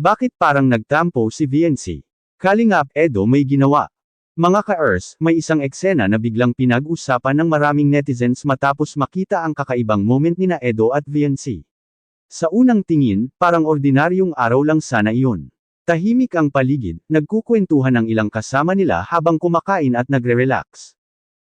Bakit parang nagtampo si VNC? Kalingap Edo may ginawa. Mga ka-Ers, may isang eksena na biglang pinag-usapan ng maraming netizens matapos makita ang kakaibang moment nina Edo at VNC. Sa unang tingin, parang ordinaryong araw lang sana iyon. Tahimik ang paligid, nagkukwentuhan ang ilang kasama nila habang kumakain at nagre-relax.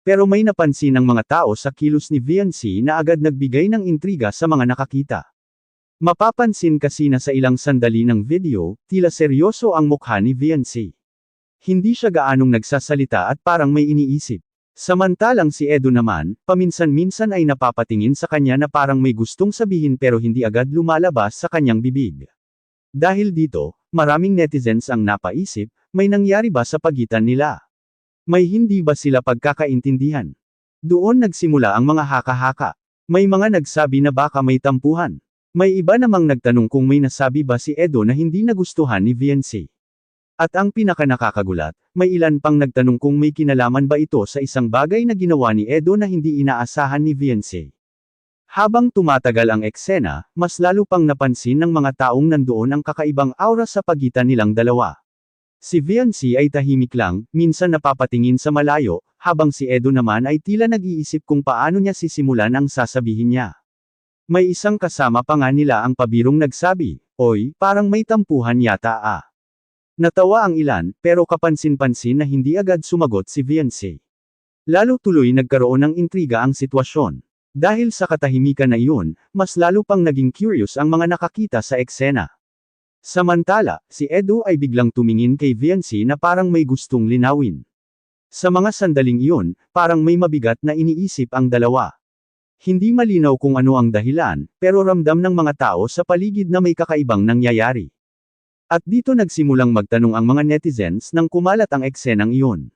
Pero may napansin ng mga tao sa kilos ni VNC na agad nagbigay ng intriga sa mga nakakita. Mapapansin kasi na sa ilang sandali ng video, tila seryoso ang mukha ni VNC. Hindi siya gaanong nagsasalita at parang may iniisip. Samantalang si Edo naman, paminsan-minsan ay napapatingin sa kanya na parang may gustong sabihin pero hindi agad lumalabas sa kanyang bibig. Dahil dito, maraming netizens ang napaisip, may nangyari ba sa pagitan nila? May hindi ba sila pagkakaintindihan? Doon nagsimula ang mga haka-haka. May mga nagsabi na baka may tampuhan. May iba namang nagtanong kung may nasabi ba si Edo na hindi nagustuhan ni VNC. At ang pinaka-nakakagulat, may ilan pang nagtanong kung may kinalaman ba ito sa isang bagay na ginawa ni Edo na hindi inaasahan ni VNC. Habang tumatagal ang eksena, mas lalo pang napansin ng mga taong nandoon ang kakaibang aura sa pagitan nilang dalawa. Si VNC ay tahimik lang, minsan napapatingin sa malayo, habang si Edo naman ay tila nag-iisip kung paano niya sisimulan ang sasabihin niya. May isang kasama pa nga nila ang pabirong nagsabi, "Oy, parang may tampuhan yata ah." Natawa ang ilan, pero kapansin-pansin na hindi agad sumagot si VNC. Lalo tuloy nagkaroon ng intriga ang sitwasyon. Dahil sa katahimikan na iyon, mas lalo pang naging curious ang mga nakakita sa eksena. Samantala, si Edo ay biglang tumingin kay VNC na parang may gustong linawin. Sa mga sandaling iyon, parang may mabigat na iniisip ang dalawa. Hindi malinaw kung ano ang dahilan, pero ramdam ng mga tao sa paligid na may kakaibang nangyayari. At dito nagsimulang magtanong ang mga netizens nang kumalat ang eksenang iyon.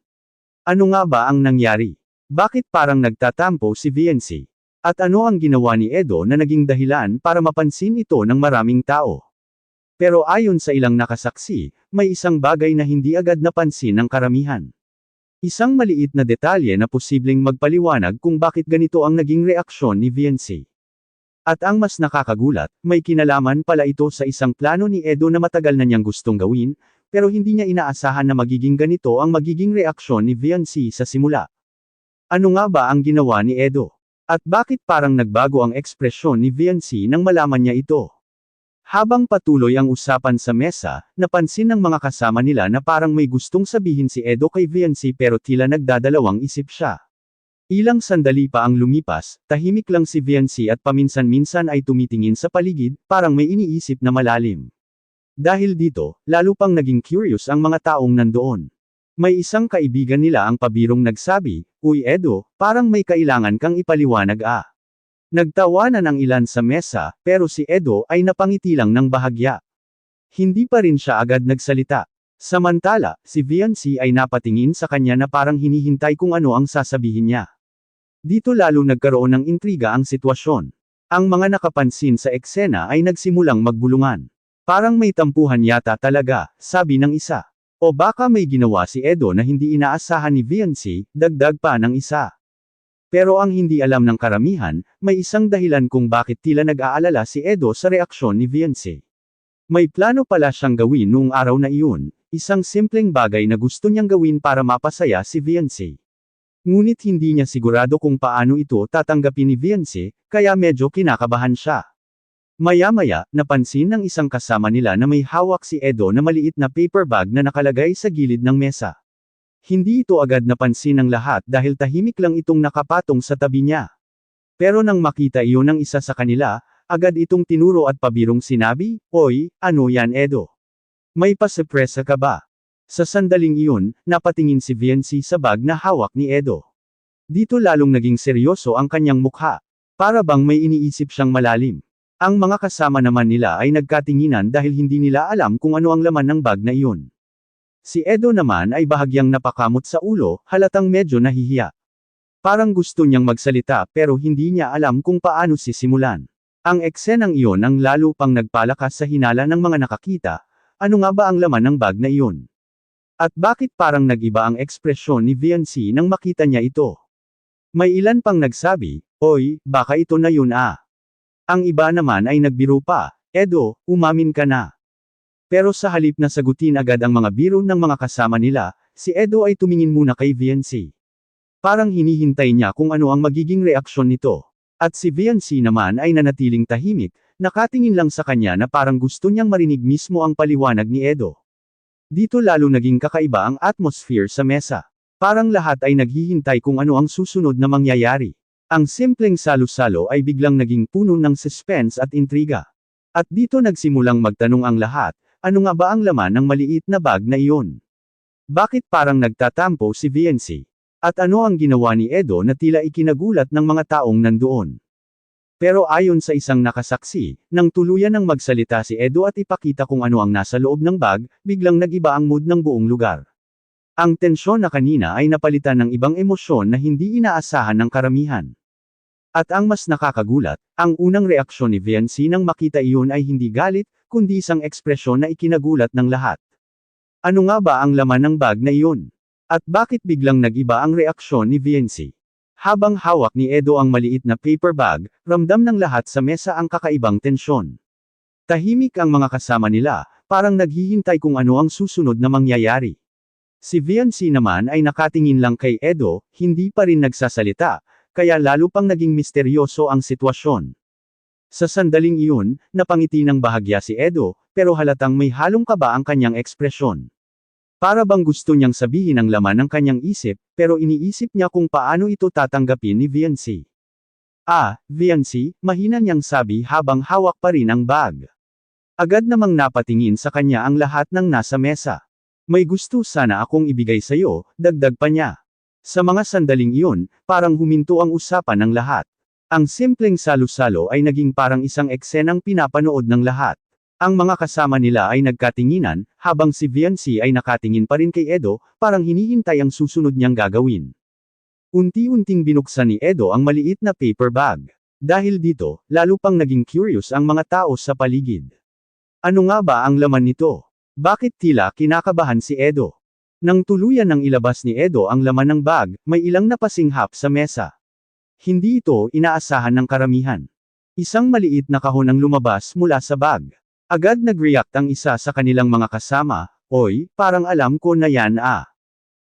Ano nga ba ang nangyari? Bakit parang nagtatampo si VNC? At ano ang ginawa ni Edo na naging dahilan para mapansin ito ng maraming tao? Pero ayon sa ilang nakasaksi, may isang bagay na hindi agad napansin ng karamihan. Isang maliit na detalye na posibleng magpaliwanag kung bakit ganito ang naging reaksyon ni VNC. At ang mas nakakagulat, may kinalaman pala ito sa isang plano ni Edo na matagal na niyang gustong gawin, pero hindi niya inaasahan na magiging ganito ang magiging reaksyon ni VNC sa simula. Ano nga ba ang ginawa ni Edo? At bakit parang nagbago ang ekspresyon ni VNC nang malaman niya ito? Habang patuloy ang usapan sa mesa, napansin ng mga kasama nila na parang may gustong sabihin si Edo kay VNC pero tila nagdadalawang isip siya. Ilang sandali pa ang lumipas, tahimik lang si VNC at paminsan-minsan ay tumitingin sa paligid, parang may iniisip na malalim. Dahil dito, lalo pang naging curious ang mga taong nandoon. May isang kaibigan nila ang pabirong nagsabi, "Uy Edo, parang may kailangan kang ipaliwanag ah." Nagtawanan ang ilan sa mesa, pero si Edo ay napangiti lang ng bahagya. Hindi pa rin siya agad nagsalita. Samantala, si VNC ay napatingin sa kanya na parang hinihintay kung ano ang sasabihin niya. Dito lalo nagkaroon ng intriga ang sitwasyon. Ang mga nakapansin sa eksena ay nagsimulang magbulungan. Parang may tampuhan yata talaga, sabi ng isa. O baka may ginawa si Edo na hindi inaasahan ni VNC, dagdag pa ng isa. Pero ang hindi alam ng karamihan, may isang dahilan kung bakit tila nag-aalala si Edo sa reaksyon ni VNC. May plano pala siyang gawin noong araw na iyon, isang simpleng bagay na gusto niyang gawin para mapasaya si VNC. Ngunit hindi niya sigurado kung paano ito tatanggapin ni VNC, kaya medyo kinakabahan siya. Maya-maya, napansin ng isang kasama nila na may hawak si Edo na maliit na paper bag na nakalagay sa gilid ng mesa. Hindi ito agad napansin ng lahat dahil tahimik lang itong nakapatong sa tabi niya. Pero nang makita iyon ng isa sa kanila, agad itong tinuro at pabirong sinabi, "Oy, ano yan Edo? May pasurpresa ka ba?" Sa sandaling iyon, napatingin si VNC sa bag na hawak ni Edo. Dito lalong naging seryoso ang kanyang mukha. Para bang may iniisip siyang malalim. Ang mga kasama naman nila ay nagkatinginan dahil hindi nila alam kung ano ang laman ng bag na iyon. Si Edo naman ay bahagyang napakamot sa ulo, halatang medyo nahihiya. Parang gusto niyang magsalita pero hindi niya alam kung paano sisimulan. Ang eksenang iyon ang lalo pang nagpalakas sa hinala ng mga nakakita, ano nga ba ang laman ng bag na iyon? At bakit parang nag-iba ang ekspresyon ni VNC nang makita niya ito? May ilan pang nagsabi, "Oy, baka ito na yun ah." Ang iba naman ay nagbiro pa, "Edo, umamin ka na." Pero sa halip na sagutin agad ang mga biro ng mga kasama nila, si Edo ay tumingin muna kay Viancy. Parang hinihintay niya kung ano ang magiging reaksyon nito. At si Viancy naman ay nanatiling tahimik, nakatingin lang sa kanya na parang gusto niyang marinig mismo ang paliwanag ni Edo. Dito lalo naging kakaiba ang atmosphere sa mesa. Parang lahat ay naghihintay kung ano ang susunod na mangyayari. Ang simpleng salo-salo ay biglang naging puno ng suspense at intriga. At dito nagsimulang magtanong ang lahat, ano nga ba ang laman ng maliit na bag na iyon? Bakit parang nagtatampo si Viancy? At ano ang ginawa ni Edo na tila ikinagulat ng mga taong nandoon? Pero ayon sa isang nakasaksi, nang tuluyan ng magsalita si Edo at ipakita kung ano ang nasa loob ng bag, biglang nag-iba ang mood ng buong lugar. Ang tensyon na kanina ay napalitan ng ibang emosyon na hindi inaasahan ng karamihan. At ang mas nakakagulat, ang unang reaksyon ni Viancy nang makita iyon ay hindi galit, kundi isang ekspresyon na ikinagulat ng lahat. Ano nga ba ang laman ng bag na iyon? At bakit biglang nag-iba ang reaksyon ni Viancy? Habang hawak ni Edo ang maliit na paper bag, ramdam ng lahat sa mesa ang kakaibang tensyon. Tahimik ang mga kasama nila, parang naghihintay kung ano ang susunod na mangyayari. Si Viancy naman ay nakatingin lang kay Edo, hindi pa rin nagsasalita, kaya lalo pang naging misteryoso ang sitwasyon. Sa sandaling iyon, napangiti ng bahagya si Edo, pero halatang may halong kaba ang kanyang ekspresyon. Para bang gusto niyang sabihin ang laman ng kanyang isip, pero iniisip niya kung paano ito tatanggapin ni Viancy. Viancy, mahina niyang sabi habang hawak pa rin ang bag. Agad namang napatingin sa kanya ang lahat ng nasa mesa. May gusto sana akong ibigay sa'yo, dagdag pa niya. Sa mga sandaling iyon, parang huminto ang usapan ng lahat. Ang simpleng salo-salo ay naging parang isang eksenang pinapanood ng lahat. Ang mga kasama nila ay nagkatinginan, habang si Viancy ay nakatingin pa rin kay Edo, parang hinihintay ang susunod niyang gagawin. Unti-unting binuksan ni Edo ang maliit na paper bag. Dahil dito, lalo pang naging curious ang mga tao sa paligid. Ano nga ba ang laman nito? Bakit tila kinakabahan si Edo? Nang tuluyan ng ilabas ni Edo ang laman ng bag, may ilang napasinghap sa mesa. Hindi ito inaasahan ng karamihan. Isang maliit na kahon ang lumabas mula sa bag. Agad nag-react ang isa sa kanilang mga kasama, "Oy, parang alam ko na yan ah."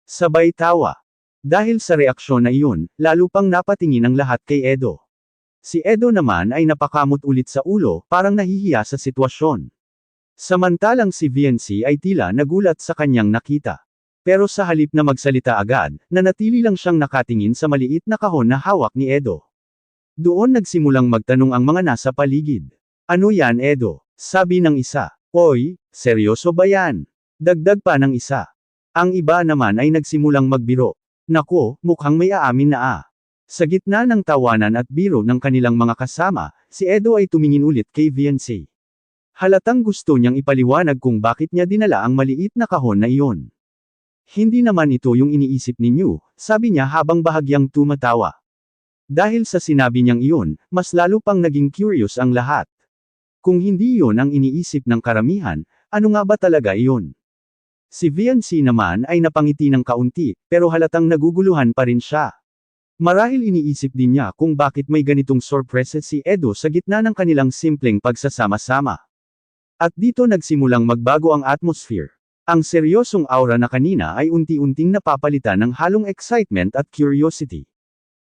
Sabay tawa. Dahil sa reaksyon na iyon, lalo pang napatingin ang lahat kay Edo. Si Edo naman ay napakamot ulit sa ulo, parang nahihiya sa sitwasyon. Samantalang si Viancy ay tila nagulat sa kanyang nakita. Pero sa halip na magsalita agad, nanatili lang siyang nakatingin sa maliit na kahon na hawak ni Edo. Doon nagsimulang magtanong ang mga nasa paligid. Ano yan Edo? Sabi ng isa. Oy, seryoso ba yan? Dagdag pa ng isa. Ang iba naman ay nagsimulang magbiro. Nako, mukhang may aamin na. Sa gitna ng tawanan at biro ng kanilang mga kasama, si Edo ay tumingin ulit kay Viancy. Halatang gusto niyang ipaliwanag kung bakit niya dinala ang maliit na kahon na iyon. Hindi naman ito yung iniisip ninyo, sabi niya habang bahagyang tumatawa. Dahil sa sinabi niyang iyon, mas lalo pang naging curious ang lahat. Kung hindi iyon ang iniisip ng karamihan, ano nga ba talaga iyon? Si Viancy naman ay napangiti ng kaunti, pero halatang naguguluhan pa rin siya. Marahil iniisip din niya kung bakit may ganitong sorpresa si Edo sa gitna ng kanilang simpleng pagsasama-sama. At dito nagsimulang magbago ang atmosphere. Ang seryosong aura na kanina ay unti-unting napapalitan ng halong excitement at curiosity.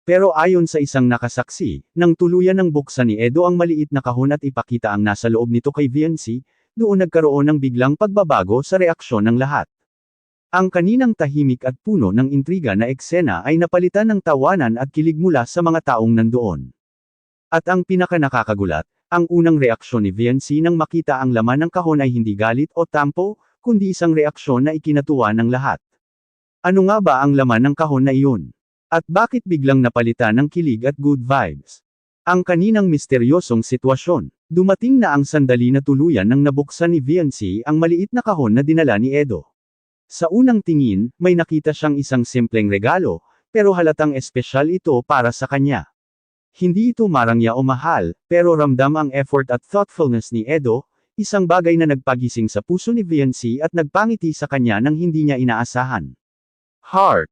Pero ayon sa isang nakasaksi, nang tuluyan ng buksan ni Edo ang maliit na kahon at ipakita ang nasa loob nito kay Viancy, doon nagkaroon ng biglang pagbabago sa reaksyon ng lahat. Ang kaninang tahimik at puno ng intriga na eksena ay napalitan ng tawanan at kilig mula sa mga taong nandoon. At ang pinakanakakagulat, ang unang reaksyon ni Viancy nang makita ang laman ng kahon ay hindi galit o tampo, kundi isang reaksyon na ikinatuwa ng lahat. Ano nga ba ang laman ng kahon na iyon? At bakit biglang napalitan ng kilig at good vibes? Ang kaninang misteryosong sitwasyon. Dumating na ang sandali na tuluyan nang nabuksan ni Viancy ang maliit na kahon na dinala ni Edo. Sa unang tingin, may nakita siyang isang simpleng regalo, pero halatang espesyal ito para sa kanya. Hindi ito marangya o mahal, pero ramdam ang effort at thoughtfulness ni Edo, isang bagay na nagpagising sa puso ni Viancy at nagpangiti sa kanya nang hindi niya inaasahan. Heart.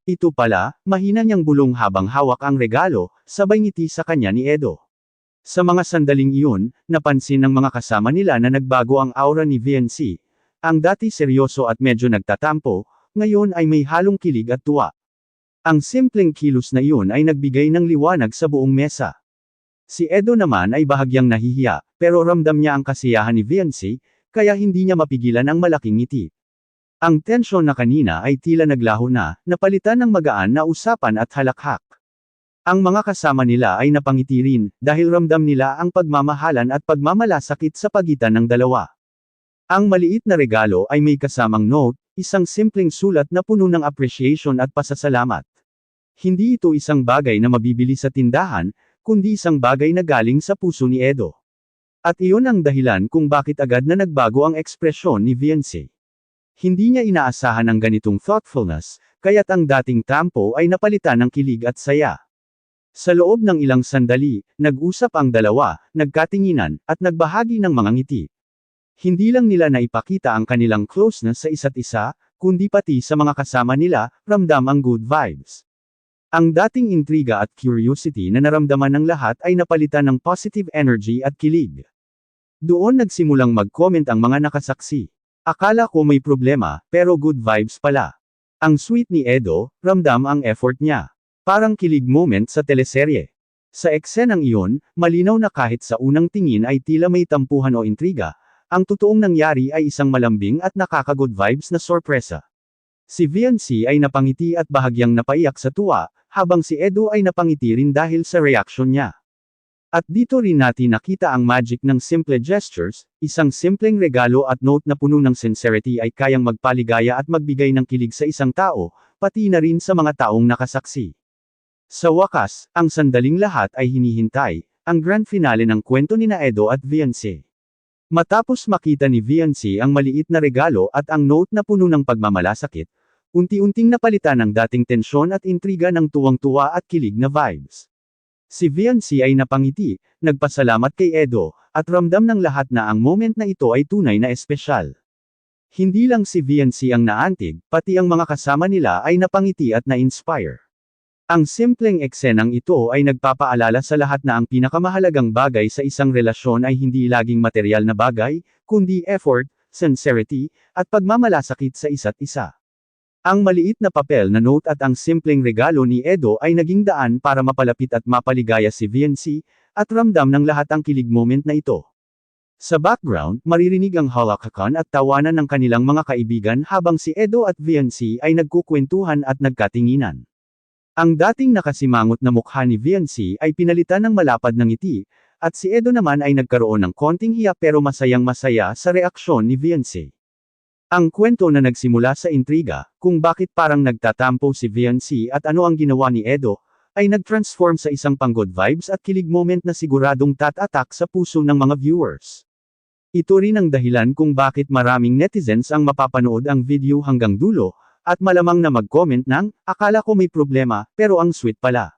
Ito pala, mahina niyang bulong habang hawak ang regalo, sabay ngiti sa kanya ni Edo. Sa mga sandaling iyon, napansin ng mga kasama nila na nagbago ang aura ni VNC. Ang dati seryoso at medyo nagtatampo, ngayon ay may halong kilig at tuwa. Ang simpleng kilos na iyon ay nagbigay ng liwanag sa buong mesa. Si Edo naman ay bahagyang nahihiya, pero ramdam niya ang kasiyahan ni VNC, kaya hindi niya mapigilan ang malaking ngiti. Ang tensyon na kanina ay tila naglaho na, napalitan ng magaan na usapan at halakhak. Ang mga kasama nila ay napangiti rin, dahil ramdam nila ang pagmamahalan at pagmamalasakit sa pagitan ng dalawa. Ang maliit na regalo ay may kasamang note, isang simpleng sulat na puno ng appreciation at pasasalamat. Hindi ito isang bagay na mabibili sa tindahan, kundi isang bagay na galing sa puso ni Edo. At iyon ang dahilan kung bakit agad na nagbago ang ekspresyon ni VNC. Hindi niya inaasahan ang ganitong thoughtfulness, kaya't ang dating tampo ay napalitan ng kilig at saya. Sa loob ng ilang sandali, nag-usap ang dalawa, nagkatinginan, at nagbahagi ng mga ngiti. Hindi lang nila naipakita ang kanilang closeness sa isa't isa, kundi pati sa mga kasama nila, ramdam ang good vibes. Ang dating intriga at curiosity na naramdaman ng lahat ay napalitan ng positive energy at kilig. Doon nagsimulang mag-comment ang mga nakasaksi. Akala ko may problema, pero good vibes pala. Ang sweet ni Edo, ramdam ang effort niya. Parang kilig moment sa teleserye. Sa eksenang iyon, malinaw na kahit sa unang tingin ay tila may tampuhan o intriga, ang totoong nangyari ay isang malambing at nakaka-good vibes na sorpresa. Si VNC ay napangiti at bahagyang napaiyak sa tuwa, habang si Edo ay napangiti rin dahil sa reaksyon niya. At dito rin natin nakita ang magic ng simple gestures, isang simpleng regalo at note na puno ng sincerity ay kayang magpaligaya at magbigay ng kilig sa isang tao, pati na rin sa mga taong nakasaksi. Sa wakas, ang sandaling lahat ay hinihintay, ang grand finale ng kwento ni Edo at VNC. Matapos makita ni VNC ang maliit na regalo at ang note na puno ng pagmamalasakit, unti-unting napalitan ang dating tensyon at intriga ng tuwang-tuwa at kilig na vibes. Si VNC ay napangiti, nagpasalamat kay Edo, at ramdam ng lahat na ang moment na ito ay tunay na espesyal. Hindi lang si VNC ang naantig, pati ang mga kasama nila ay napangiti at na-inspire. Ang simpleng eksenang ito ay nagpapaalala sa lahat na ang pinakamahalagang bagay sa isang relasyon ay hindi laging material na bagay, kundi effort, sincerity, at pagmamalasakit sa isa't isa. Ang maliit na papel na note at ang simpleng regalo ni Edo ay naging daan para mapalapit at mapaligaya si VNC, at ramdam ng lahat ang kilig moment na ito. Sa background, maririnig ang halakhakan at tawanan ng kanilang mga kaibigan habang si Edo at VNC ay nagkukwentuhan at nagkatinginan. Ang dating nakasimangot na mukha ni VNC ay pinalitan ng malapad na ngiti, at si Edo naman ay nagkaroon ng konting hiya pero masayang-masaya sa reaksyon ni VNC. Ang kwento na nagsimula sa intriga, kung bakit parang nagtatampo si VNC at ano ang ginawa ni Edo, ay nag-transform sa isang pang-good vibes at kilig moment na siguradong tatatak sa puso ng mga viewers. Ito rin ang dahilan kung bakit maraming netizens ang mapapanood ang video hanggang dulo, at malamang na mag-comment ng, akala ko may problema, pero ang sweet pala.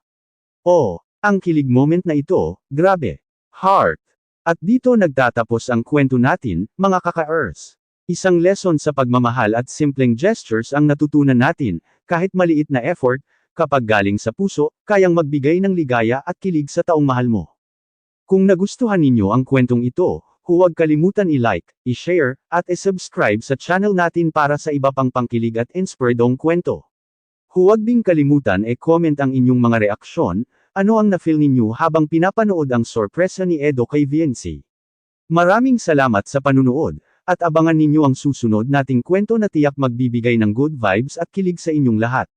Oh, ang kilig moment na ito, grabe. Heart. At dito nagtatapos ang kwento natin, mga kaka-Earth. Isang lesson sa pagmamahal at simpleng gestures ang natutunan natin, kahit maliit na effort, kapag galing sa puso, kayang magbigay ng ligaya at kilig sa taong mahal mo. Kung nagustuhan ninyo ang kwentong ito, huwag kalimutan i-like, i-share, at i-subscribe sa channel natin para sa iba pang pangkilig at inspiredong kwento. Huwag ding kalimutan e-comment ang inyong mga reaksyon, ano ang na-feel ninyo habang pinapanood ang sorpresa ni Edo kay VNC. Maraming salamat sa panunood, at abangan ninyo ang susunod nating kwento na tiyak magbibigay ng good vibes at kilig sa inyong lahat.